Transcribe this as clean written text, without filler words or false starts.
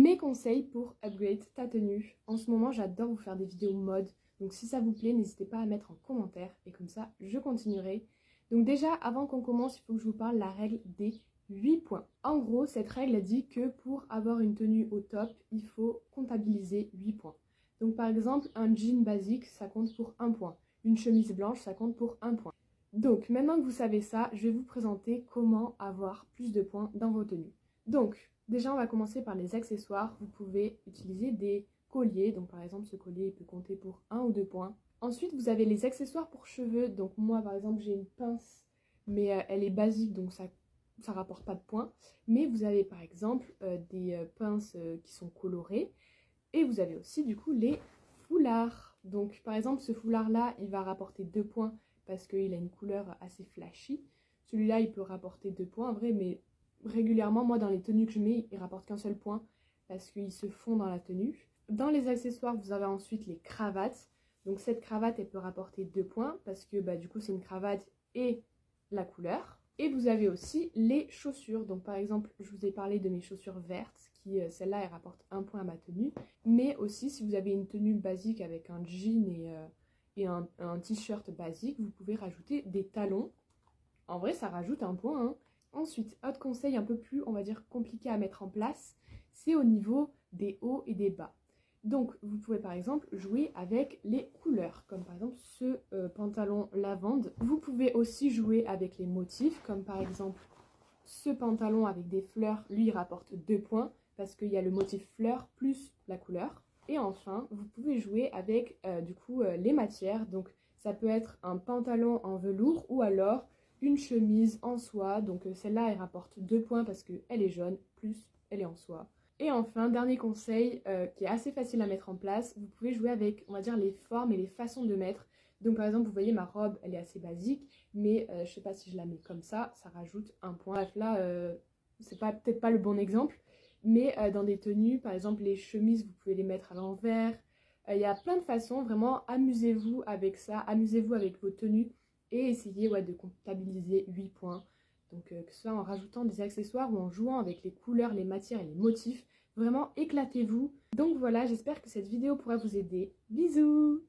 Mes conseils pour upgrade ta tenue. En ce moment, j'adore vous faire des vidéos mode. Donc si ça vous plaît, n'hésitez pas à mettre en commentaire. Et comme ça, je continuerai. Donc déjà, avant qu'on commence, il faut que je vous parle de la règle des 8 points. En gros, cette règle dit que pour avoir une tenue au top, il faut comptabiliser 8 points. Donc par exemple, un jean basique, ça compte pour 1 point. Une chemise blanche, ça compte pour 1 point. Donc maintenant que vous savez ça, je vais vous présenter comment avoir plus de points dans vos tenues. Donc, déjà on va commencer par les accessoires. Vous pouvez utiliser des colliers. Donc par exemple, ce collier il peut compter pour 1 ou 2 points. Ensuite, vous avez les accessoires pour cheveux. Donc moi par exemple, j'ai une pince, mais elle est basique, donc ça rapporte pas de points. Mais vous avez par exemple des pinces qui sont colorées. Et vous avez aussi du coup les foulards. Donc par exemple, ce foulard là, il va rapporter 2 points parce qu'il a une couleur assez flashy. Celui-là, il peut rapporter 2 points en vrai, mais régulièrement, moi, dans les tenues que je mets, il rapporte qu'un seul point parce qu'il se fond dans la tenue. Dans les accessoires, vous avez ensuite les cravates. Donc cette cravate, elle peut rapporter 2 points parce que du coup, c'est une cravate et la couleur. Et vous avez aussi les chaussures. Donc par exemple, je vous ai parlé de mes chaussures vertes qui, celle-là, elle rapporte 1 point à ma tenue. Mais aussi, si vous avez une tenue basique avec un jean et un t-shirt basique, vous pouvez rajouter des talons. En vrai, ça rajoute 1 point, hein. Ensuite, autre conseil un peu plus, on va dire, compliqué à mettre en place, c'est au niveau des hauts et des bas. Donc, vous pouvez par exemple jouer avec les couleurs, comme par exemple ce pantalon lavande. Vous pouvez aussi jouer avec les motifs, comme par exemple ce pantalon avec des fleurs, lui, il rapporte 2 points, parce qu'il y a le motif fleur plus la couleur. Et enfin, vous pouvez jouer avec les matières. Donc, ça peut être un pantalon en velours ou alors une chemise en soie. Donc, celle-là, elle rapporte 2 points parce qu'elle est jaune, plus elle est en soie. Et enfin, dernier conseil qui est assez facile à mettre en place, vous pouvez jouer avec, on va dire, les formes et les façons de mettre. Donc par exemple, vous voyez, ma robe, elle est assez basique, mais je sais pas si je la mets comme ça rajoute 1 point. Bref, là, c'est peut-être pas le bon exemple, mais dans des tenues, par exemple, les chemises, vous pouvez les mettre à l'envers. Il y a plein de façons, vraiment, amusez-vous avec ça, amusez-vous avec vos tenues et essayez de comptabiliser 8 points. Donc que ce soit en rajoutant des accessoires ou en jouant avec les couleurs, les matières et les motifs, vraiment éclatez-vous. Donc voilà, j'espère que cette vidéo pourra vous aider. Bisous!